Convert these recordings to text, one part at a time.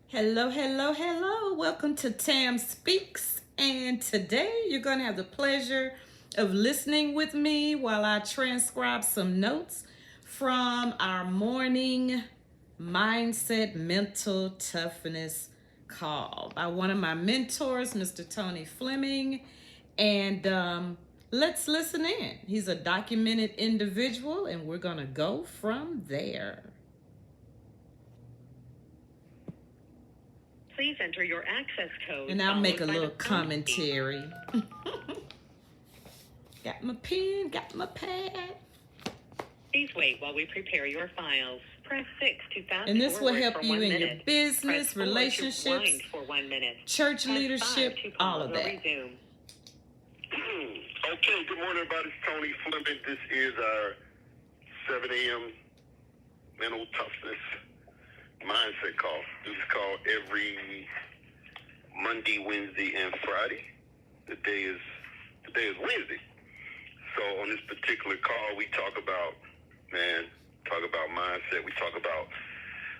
Hello, hello, hello. Welcome to Tam Speaks. And today you're going to have the pleasure of listening with me while I transcribe some notes from our morning mindset mental toughness call by one of my mentors, Mr. Tony Fleming. And let's listen in. He's a documented individual, and we're going to go from there. Please enter your access code. And I'll make a little commentary. Got my pen, got my pad. Please wait while we prepare your files. Press 6 to fast And this will forward help for you 1 in your minute. business, Press 4 to relationships, rewind for 1 minute. church Press leadership, 5 to all pause of or that. resume. Okay, good morning, everybody. It's Tony Fleming. This is our 7 a.m. mental toughness mindset call. This is called every Monday, Wednesday, and Friday. Today is Wednesday. So on this particular call, we talk about mindset. We talk about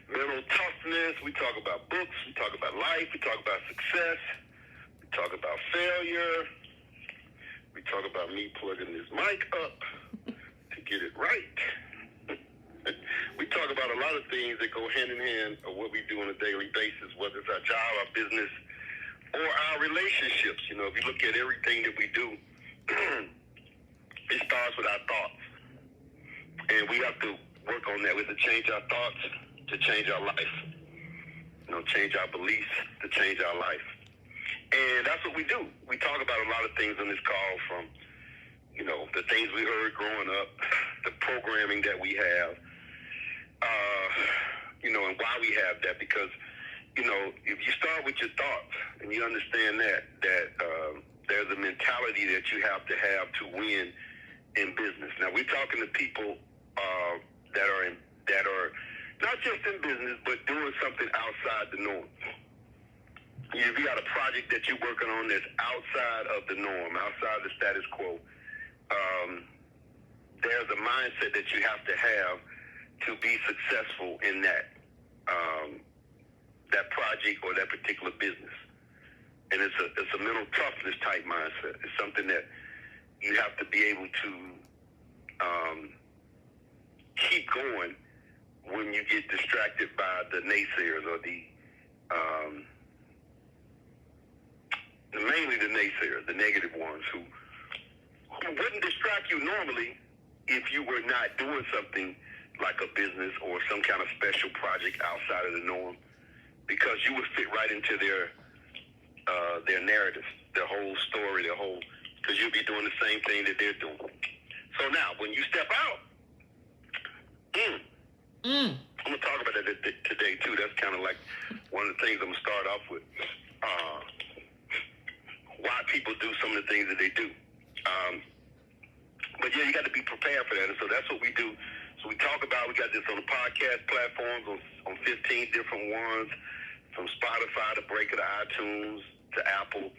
mental toughness. We talk about books. We talk about life. We talk about success. We talk about failure. We talk about me plugging this mic up to get it right. We talk about a lot of things that go hand in hand of what we do on a daily basis, whether it's our job, our business, or our relationships. You know, if you look at everything that we do, it starts with our thoughts. And we have to work on that. We have to change our thoughts to change our life. You know, change our beliefs to change our life. And that's what we do. We talk about a lot of things on this call, from, you know, the things we heard growing up, the programming that we have, you know, and why we have that. Because, you know, if you start with your thoughts and you understand that there's a mentality that you have to win in business. Now, we're talking to people that are not just in business, but doing something outside the norm. If you got a project that you're working on that's outside of the norm, outside the status quo, there's a mindset that you have to be successful in that project or that particular business. And it's a mental toughness type mindset. It's something that you have to be able to keep going when you get distracted by the naysayers or mainly the naysayers, the negative ones who wouldn't distract you normally if you were not doing something like a business or some kind of special project outside of the norm, because you would fit right into their narrative, their whole story, because you'll be doing the same thing that they're doing. So now, when you step out, I'm going to talk about that today, too. That's kind of like one of the things I'm going to start off with. Why people do some of the things that they do. But yeah, you got to be prepared for that. And so that's what we do. So we got this on the podcast platforms, on 15 different ones, from Spotify to Breaker to iTunes to Apple.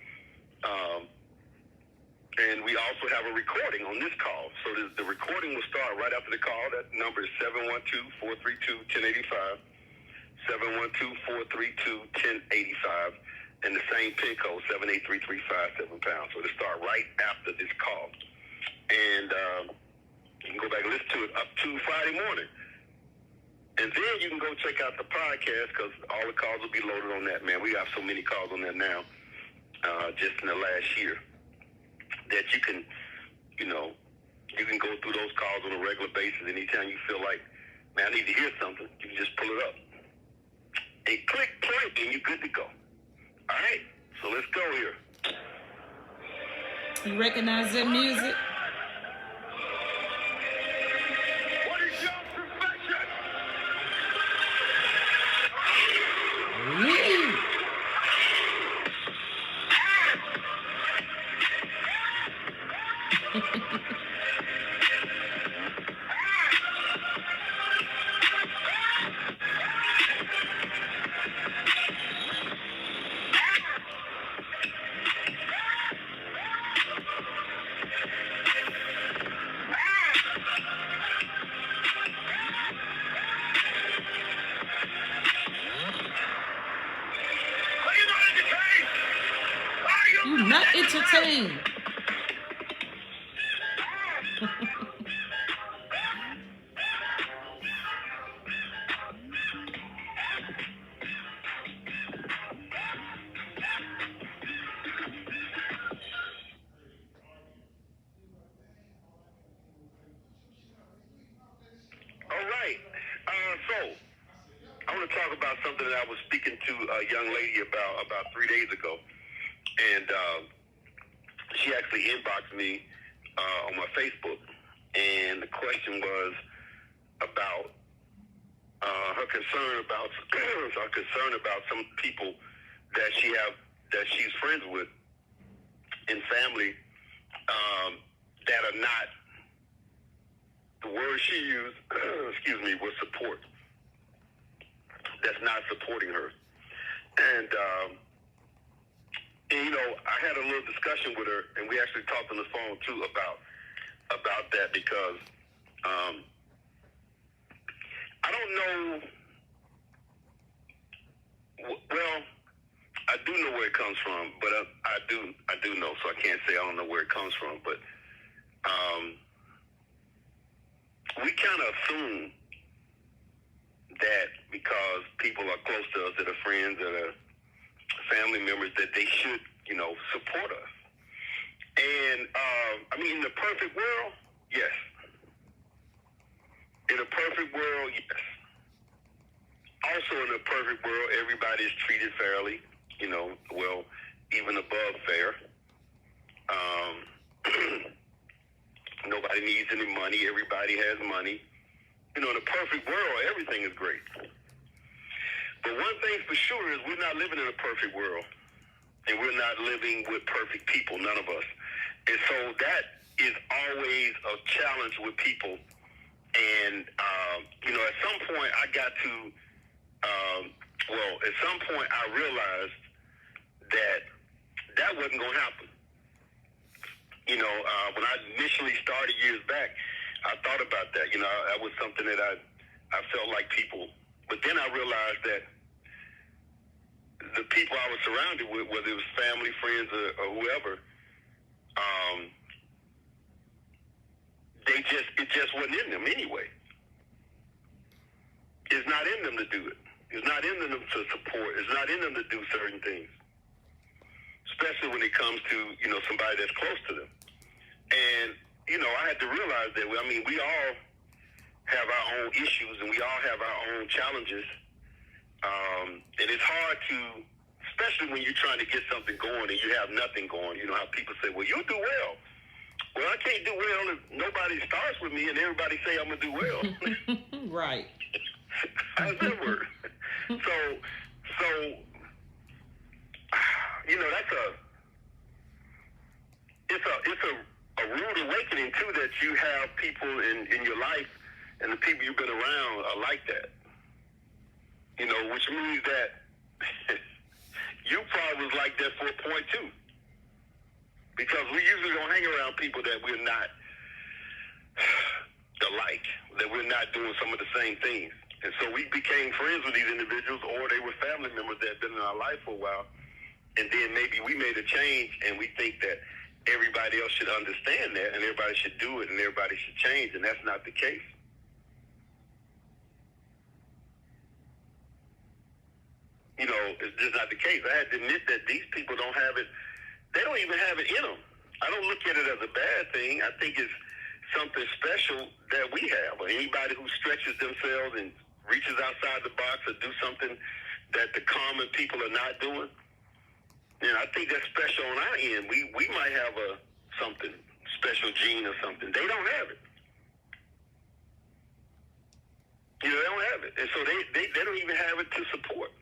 And we also have a recording on this call. So the recording will start right after the call. That number is 712-432-1085, 712-432-1085. And the same PIN code, 783-357 #. So it'll start right after this call. And you can go back and listen to it up to Friday morning. And then you can go check out the podcast, because all the calls will be loaded on that, man. We have so many calls on that now, just in the last year, that you can go through those calls on a regular basis. Anytime you feel like, man, I need to hear something, you can just pull it up. And click play, and you're good to go. All right, so let's go here. You recognize that music? What is your profession? You not entertained. All right. So I want to talk about something that I was speaking to a young lady about 3 days ago, and she actually inboxed me on my Facebook, and the question was about her concern about her concern about some people that she's friends with in family that are not, the word she used, excuse me, was support. That's not supporting her. And, you know, I had a little discussion with her, and we actually talked on the phone too about that, because I don't know. Well, I do know where it comes from, but I do know, so I can't say I don't know where it comes from. But we kind of assume that because people are close to us, that are friends, that are family members, that they should, you know, support us. And I mean, in the perfect world, yes. In a perfect world, yes. Also, in a perfect world, everybody is treated fairly, you know, well, even above fair. Nobody needs any money. Everybody has money. You know, in a perfect world, everything is great. But one thing for sure is we're not living in a perfect world. And we're not living with perfect people, none of us. And so that is always a challenge with people. And, you know, at some point I got to, at some point I realized that wasn't going to happen. You know, when I initially started years back, I thought about that. You know, that was something that I felt like people. But then I realized that the people I was surrounded with, whether it was family, friends, or whoever, it just wasn't in them anyway. It's not in them to do it. It's not in them to support. It's not in them to do certain things, especially when it comes to, you know, somebody that's close to them. And, you know, I had to realize that, I mean, we all have our own issues and we all have our own challenges. And it's hard to, especially when you're trying to get something going and you have nothing going. You know how people say, well, you'll do well. Well, I can't do well if nobody starts with me and everybody say I'm going to do well. Right. How does that work? So, you know, it's a rude awakening too, that you have people in your life and the people you've been around are like that. You know, which means that you probably was like that for a point too. Because we usually don't hang around people that we're not alike, that we're not doing some of the same things. And so we became friends with these individuals, or they were family members that had been in our life for a while. And then maybe we made a change and we think that everybody else should understand that and everybody should do it and everybody should change. And that's not the case. You know, it's just not the case. I had to admit that these people don't have it. They don't even have it in them. I don't look at it as a bad thing. I think it's something special that we have. Or anybody who stretches themselves and reaches outside the box or do something that the common people are not doing. And I think that's special on our end. We might have something special gene or something. They don't have it. You know, they don't have it. And so they don't even have it to support.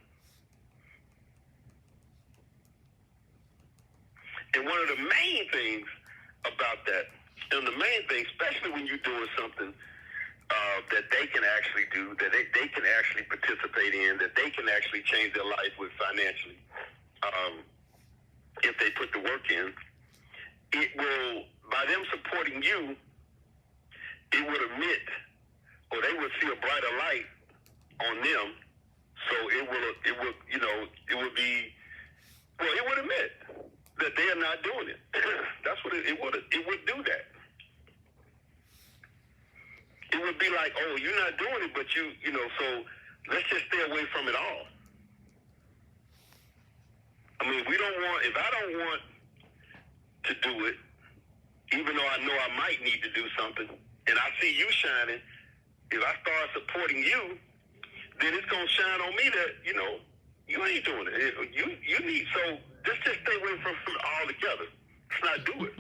And one of the main things about that, and the main thing, especially when you're doing something that they can actually do, that they can actually participate in, that they can actually change their life with financially, if they put the work in, it will, by them supporting you, it would emit, or they would see a brighter light on them. So it will, you know, it would be, well, it would admit that they are not doing it. That's what it would do that. It would be like, oh, you're not doing it, but so let's just stay away from it all. I mean, if I don't want to do it, even though I know I might need to do something, and I see you shining, if I start supporting you, then it's going to shine on me that, you ain't doing it. You need, so let's just stay away from it all together. Let's not do it.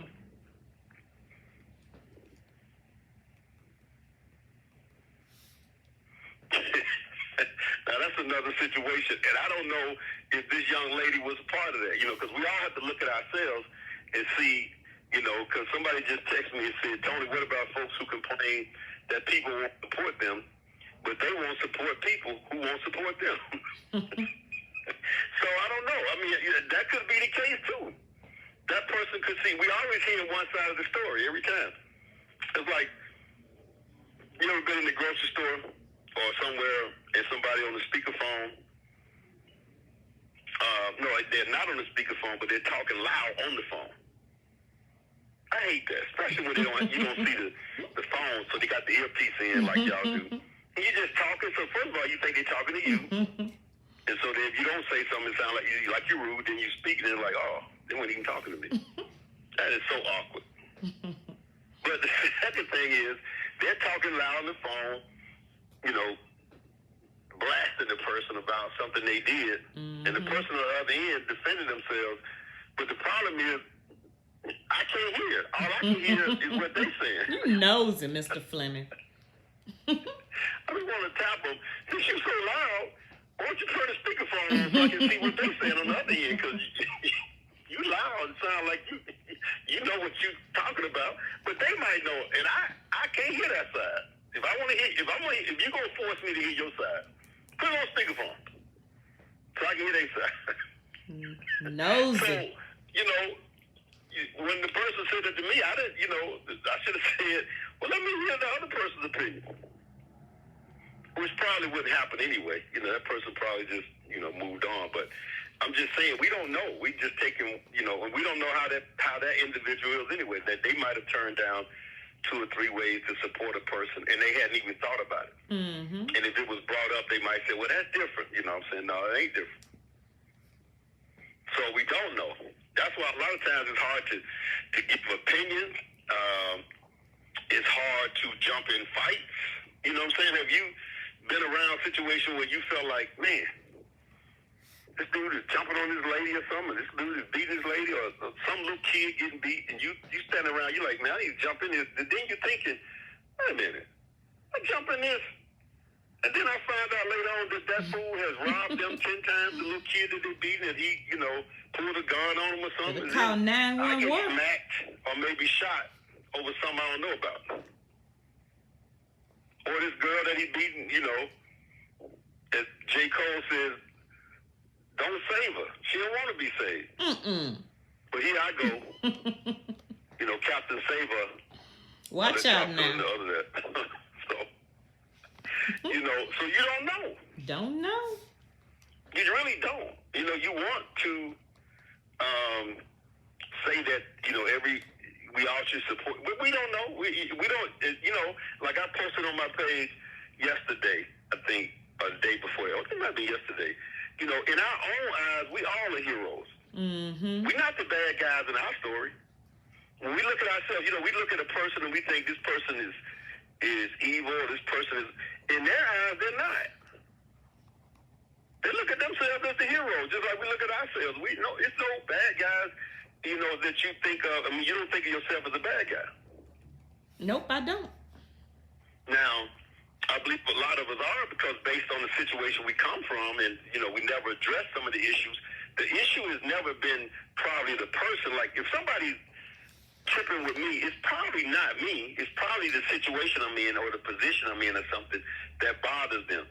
Now, that's another situation, and I don't know if this young lady was a part of that, because we all have to look at ourselves and see, because somebody just texted me and said, Tony, what about folks who complain that people won't support them, but they won't support people who won't support them? So I don't know. I mean, that could be the case, too. That person could see. We always hear one side of the story every time. It's like, you ever been in the grocery store or somewhere and somebody on the speakerphone? No, they're not on the speakerphone, but they're talking loud on the phone. I hate that, especially when you don't see the phone, so they got the earpiece in like y'all do. And you're just talking, so first of all, you think they're talking to you. And so then if you don't say something, it sounds like you're rude, then you speak, and they're like, oh, they weren't even talking to me. That is so awkward. But the second thing is, they're talking loud on the phone, blasting the person about something they did, and the person on the other end defending themselves. But the problem is, I can't hear. All I can hear is what they're saying. You nosy, Mr. Fleming. I just want to tap them. Since you're so loud, why don't you turn the speakerphone on so I can see what they're saying on the other end? Because you loud and sound like you know what you're talking about, but they might know, and I can't hear that side. If you're gonna force me to hear your side, put it on speakerphone so I can hear their side. Nosy. So, when the person said that to me, I should have said, well, let me hear the other person's opinion. Which probably wouldn't happen anyway. That person probably just, moved on. But I'm just saying, we don't know. We just taking, and we don't know how that individual is anyway. That they might have turned down 2 or 3 ways to support a person, and they hadn't even thought about it. Mm-hmm. And if it was brought up, they might say, well, that's different. I'm saying, no, it ain't different. So we don't know. That's why a lot of times it's hard to give opinions. It's hard to jump in fights. You know what I'm saying? Have you been around a situation where you felt like, man, this dude is jumping on this lady or something, this dude is beating this lady, or some little kid getting beat, and you standing around, you're like, man, I need to jump in this. And then you're thinking, wait a minute, I jump in this. And then I find out later on that fool has robbed them 10 times, the little kid that they beat, and he, pulled a gun on him or something. Call 911. I get smacked or maybe shot over something I don't know about. Or this girl that he beaten, as J. Cole says, don't save her. She don't want to be saved. But here I go, Captain Saver. Watch out now. So, so you don't know. Don't know. You really don't. You want to say that, we all should support, but we don't know. We don't, like I posted on my page yesterday, I think, or the day before. It might be yesterday. In our own eyes, we all are heroes. Mm-hmm. We're not the bad guys in our story. When we look at ourselves, we look at a person and we think this person is evil, this person is, in their eyes, they're not. They look at themselves as the heroes, just like we look at ourselves. It's no bad guys, that you think of. I mean, you don't think of yourself as a bad guy. Nope, I don't. Now, I believe a lot of us are, because based on the situation we come from, and, we never address some of the issues. The issue has never been probably the person. Like, if somebody's tripping with me, it's probably not me. It's probably the situation I'm in or the position I'm in or something that bothers them.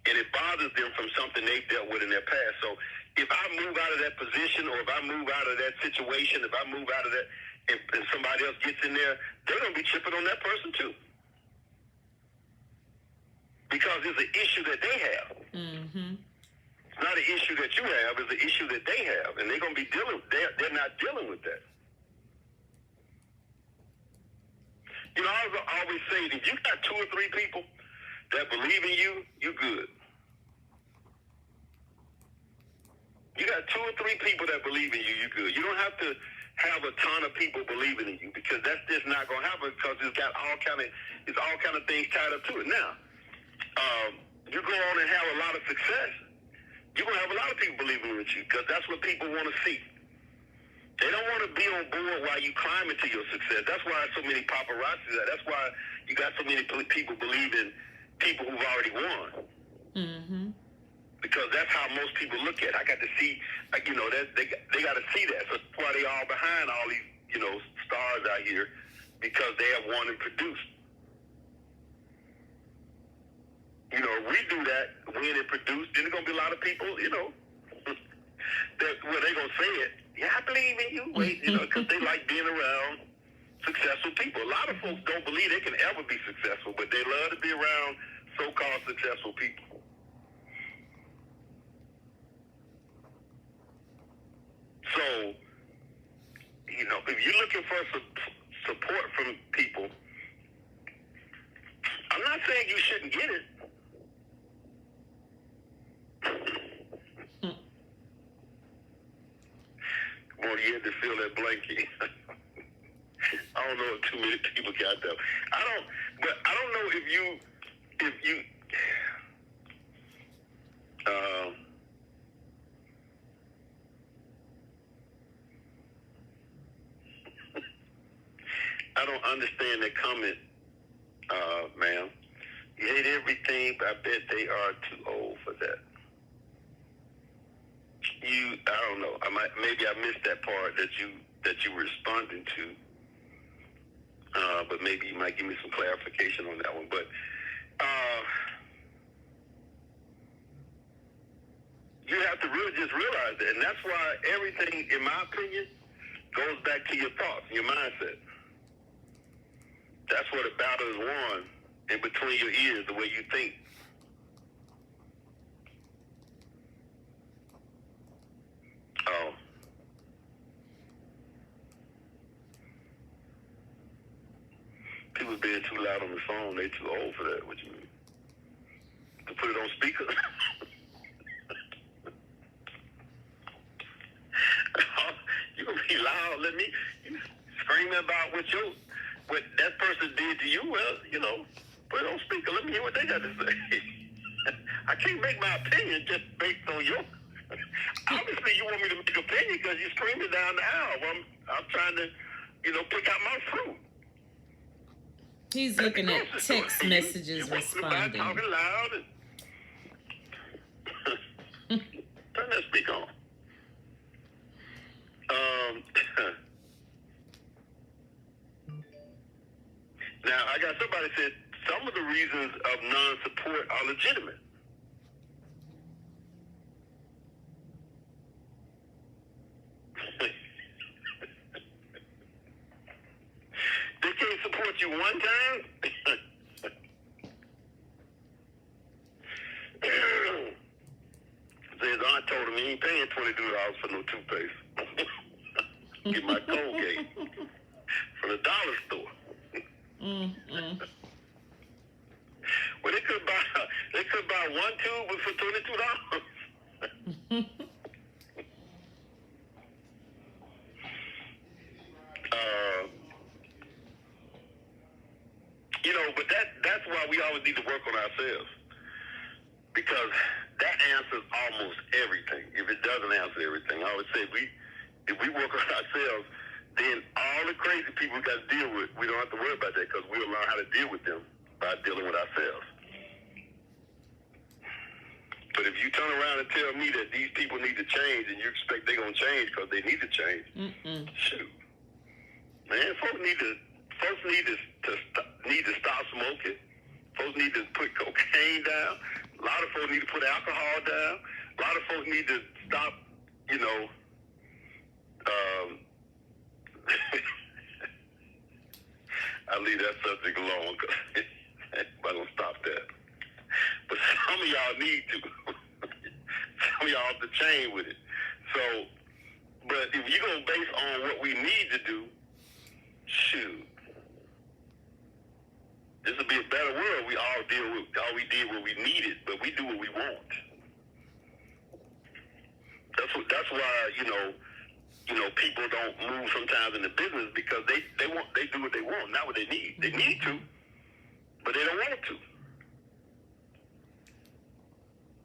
And it bothers them from something they dealt with in their past. So if I move out of that position, or if I move out of that situation, if I move out of that, and somebody else gets in there, they're going to be tripping on that person too. Because it's an issue that they have. Mm-hmm. It's not an issue that you have, it's an issue that they have. And they're going to be they're not dealing with that. You know, I always say, if you got 2 or 3 people that believe in you, you're good. You got 2 or 3 people that believe in you, you're good. You don't have to have a ton of people believing in you, because that's just not going to happen, because it's all kind of things tied up to it. Now, you go on and have a lot of success, you're going to have a lot of people believing in you, because that's what people want to see. They don't want to be on board while you climb into your success. That's why so many paparazzi are. That's why you got so many people believing people who've already won. Mm-hmm. Because that's how most people look at it. I got to see, you know, they got to see that. So that's why they all behind all these, you know, stars out here, because they have won and produced. You know, if we do that, win and produce, then there's going to be a lot of people, you know, they're going to say it. Yeah, I believe in you. Wait, you know, because they like being around successful people. A lot of folks don't believe they can ever be successful, but they love to be around so-called successful people. So, you know, if you're looking for support from people, I'm not saying you shouldn't get it. Well, you had to feel that blanket. I don't know if too many people got that. I don't know if you, I don't understand that comment, ma'am. You hate everything, but I bet they are too old for that. I don't know. Maybe I missed that part that you were responding to. But maybe you might give me some clarification on that one. But you have to really just realize that, and that's why everything, in my opinion, goes back to your thoughts, your mindset. That's where the battle is won, in between your ears, the way you think. People being too loud on the phone, they too old for that. What you mean? To put it on speaker? You gonna be loud? Let me screaming about what that person did to you. Well, you know, put it on speaker. Let me hear what they got to say. I can't make my opinion just based on your. Obviously, you want me to make an opinion because you're screaming down the aisle. I'm trying to, you know, pick out my fruit. He's looking at text messages, you responding. Talking loud. And turn that speaker on. Now, I got somebody said some of the reasons of non-support are legitimate. They can't support you one time. His aunt told him he ain't paying $22 for no toothpaste. Get my Colgate from the dollar store. Well, they could buy one tube for $22. You know, but that's why we always need to work on ourselves, because that answers almost everything. If it doesn't answer everything, I always say if we work on ourselves, then all the crazy people we got to deal with, we don't have to worry about that, because we'll learn how to deal with them by dealing with ourselves. But if you turn around and tell me that these people need to change, and you expect they're going to change because they need to change, shoot. Man, folks need to stop smoking. Folks need to put cocaine down. A lot of folks need to put alcohol down. A lot of folks need to stop, you know, I'll leave that subject alone because I'm going to stop that. But some of y'all need to. Some of y'all off the chain with it. So, but if you're going to base on what we need to do, shoot. This would be a better world. We did what we needed, but we do what we want. That's why, people don't move sometimes in the business because they do what they want, not what they need. They need to, but they don't want to.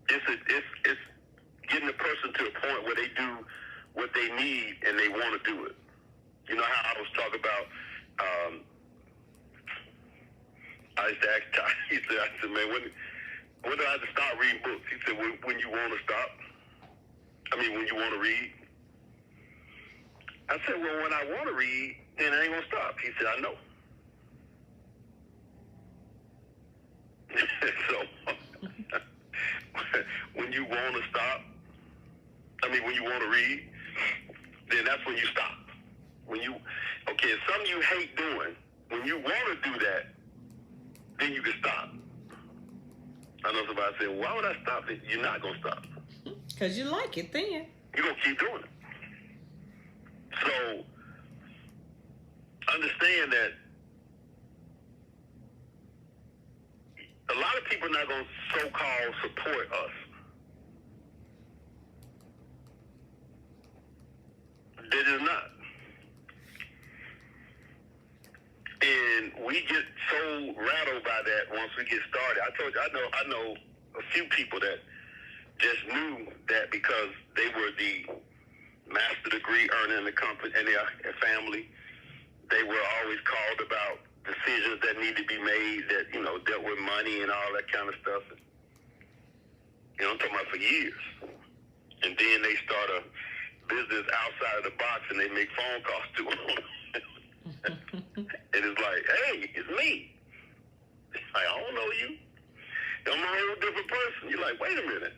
It's getting the person to a point where they do what they need and they want to do it. You know how I was talking about, I used to ask Ty, I said, man, when do I have to start reading books? He said, when you want to stop. When you want to read. I said, well, when I want to read, then I ain't going to stop. He said, I know. So, when you want to stop, when you want to read, then that's when you stop. It's something you hate doing. When you want to do that, then you can stop. I know somebody said, why would I stop? You're not going to stop. Because you like it then. You're going to keep doing it. So, understand that a lot of people are not going to so-called support us. They just not. And we get so rattled by that once we get started. I told you, I know a few people that just knew that because they were the master degree earner in the company and their family. They were always called about decisions that need to be made that, dealt with money and all that kind of stuff. I'm talking about for years. And then they start a business outside of the box and they make phone calls to them. And it's like, hey, it's me. It's like, I don't know you. I'm a whole different person. You're like, wait a minute.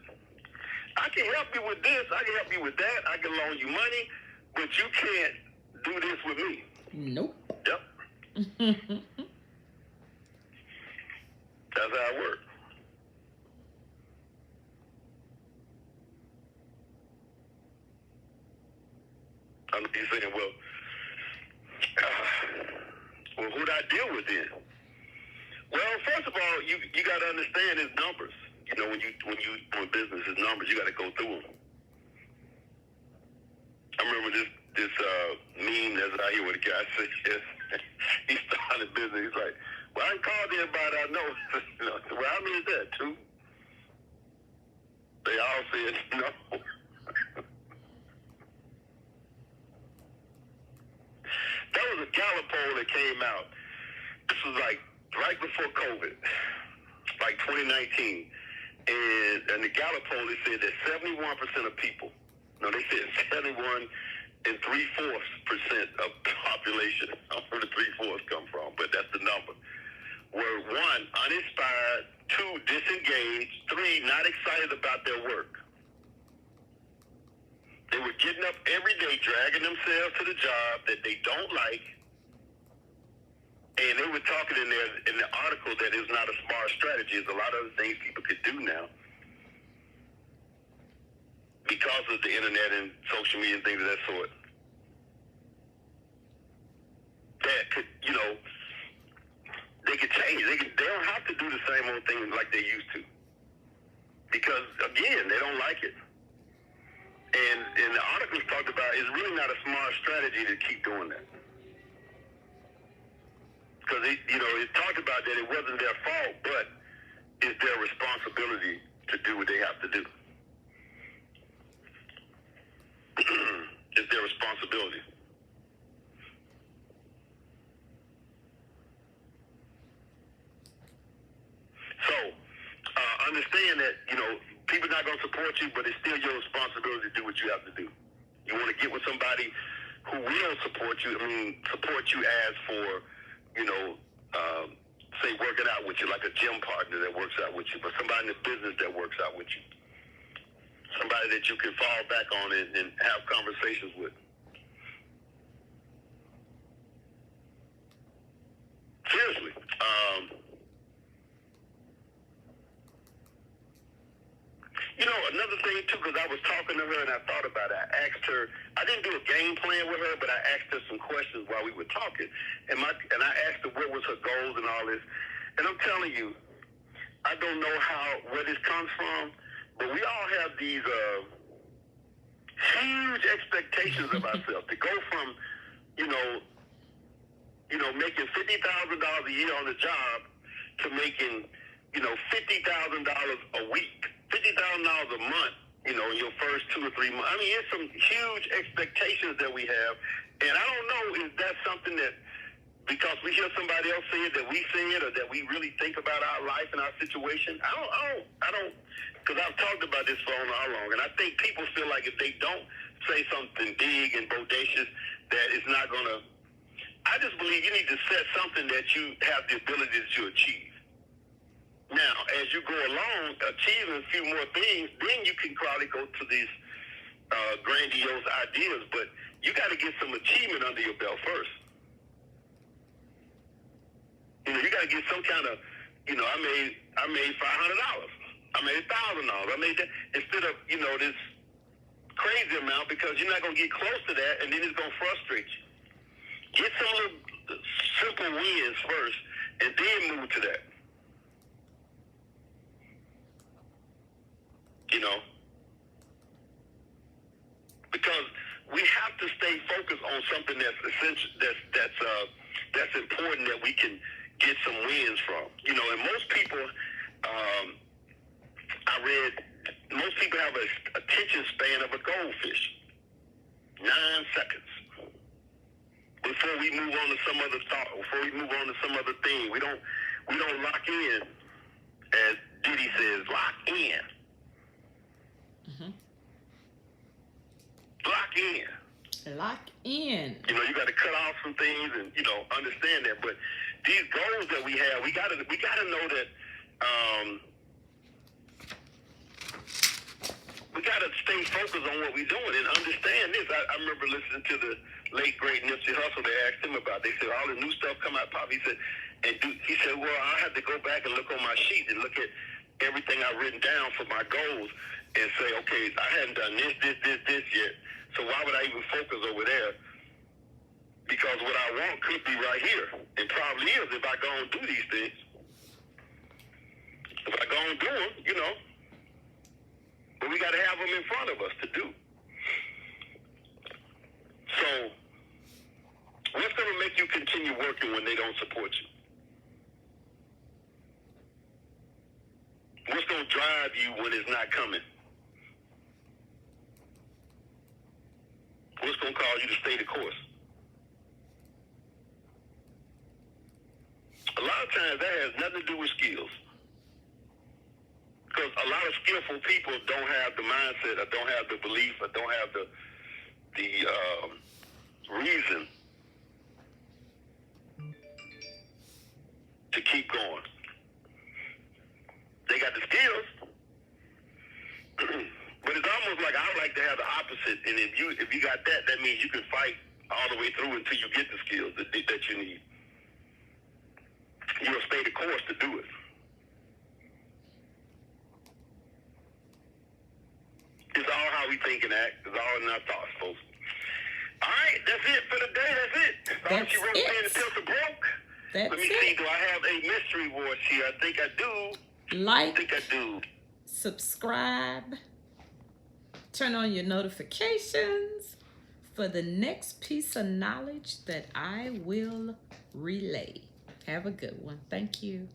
I can help you with this. I can help you with that. I can loan you money, but you can't do this with me. Nope. Yep. That's how it works. I know you're saying, well, who'd I deal with then? Well, first of all, you got to understand his numbers. When you doing business, his numbers, you got to go through them. I remember this meme that's out here where the guy says he started business. He's like, well, I called everybody I know. Well, how many is that? 2? They all said no. That was a Gallup poll that came out. This was like right before COVID, like 2019. And the Gallup poll, they said that 71% of people, they said 71 and 3/4% of the population, I don't know where the 3/4 come from, but that's the number, were 1, uninspired, 2, disengaged, 3, not excited about their work. They were getting up every day, dragging themselves to the job that they don't like, and they were talking in the article that it's not a smart strategy. There's a lot of other things people could do now because of the internet and social media and things of that sort. That could, they could change. They don't have to do the same old thing like they used to. Because, again, they don't like it. And the articles talked about it's really not a smart strategy to keep doing that. Because, it talked about that it wasn't their fault, but it's their responsibility to do what they have to do. It's their responsibility. So, understand that, people are not going to support you, but it's still your responsibility to do what you have to do. You want to get with somebody who will support you, support you as for, say, working out with you, like a gym partner that works out with you, but somebody in the business that works out with you. Somebody that you can fall back on and have conversations with. Seriously. Another thing too, because I was talking to her and I thought about it. I asked her. I didn't do a game plan with her, but I asked her some questions while we were talking, and I asked her what was her goals and all this. And I'm telling you, I don't know where this comes from, but we all have these huge expectations of ourselves to go from, making $50,000 a year on the job to making, $50,000 a week, $50,000 a month, in your first 2 or 3 months. I mean, it's some huge expectations that we have, and I don't know if that's something that, because we hear somebody else say it, that we say it, or that we really think about our life and our situation. I don't, because I've talked about this for how long, and I think people feel like if they don't say something big and bodacious, that it's not going to. I just believe you need to set something that you have the ability to achieve. Now, as you go along, achieving a few more things, then you can probably go to these grandiose ideas, but you got to get some achievement under your belt first. You got to get some kind of, I made $500. I made $1,000. I made that, instead of, this crazy amount, because you're not going to get close to that, and then it's going to frustrate you. Get some little simple wins first, and then move to that. Because we have to stay focused on something that's essential, that's important, that we can get some wins from. And most people, I read, most people have an attention span of a goldfish. 9 seconds. Before we move on to some other thought, before we move on to some other thing, we don't lock in, as Diddy says, lock in. Mm-hmm. Lock in. Lock in. You got to cut off some things and understand that. But these goals that we have, we gotta know that we gotta stay focused on what we're doing and understand this. I remember listening to the late great Nipsey Hussle. They asked him about. They said all the new stuff come out pop. He said, well, I have to go back and look on my sheet and look at everything I've written down for my goals and say, okay, I hadn't done this yet. So why would I even focus over there? Because what I want could be right here. And probably is if I go and do these things. If I go and do them, but we got to have them in front of us to do. So what's going to make you continue working when they don't support you? What's going to drive you when it's not coming? What's going to cause you to stay the course? A lot of times that has nothing to do with skills. Because a lot of skillful people don't have the mindset, or don't have the belief, or don't have the reason to keep going. They got the skills, but it's almost like I like to have the opposite. And if you got that, that means you can fight all the way through until you get the skills that you need. You'll stay the course to do it. It's all how we think and act. It's all in our thoughts, folks. All right, that's it for the day. That's it. That's you wrote it. The pencil broke. That's Let me see. Do I have a mystery voice here? I think I do. Like, I think I do. subscribe, turn on your notifications for the next piece of knowledge that I will relay. Have a good one. Thank you.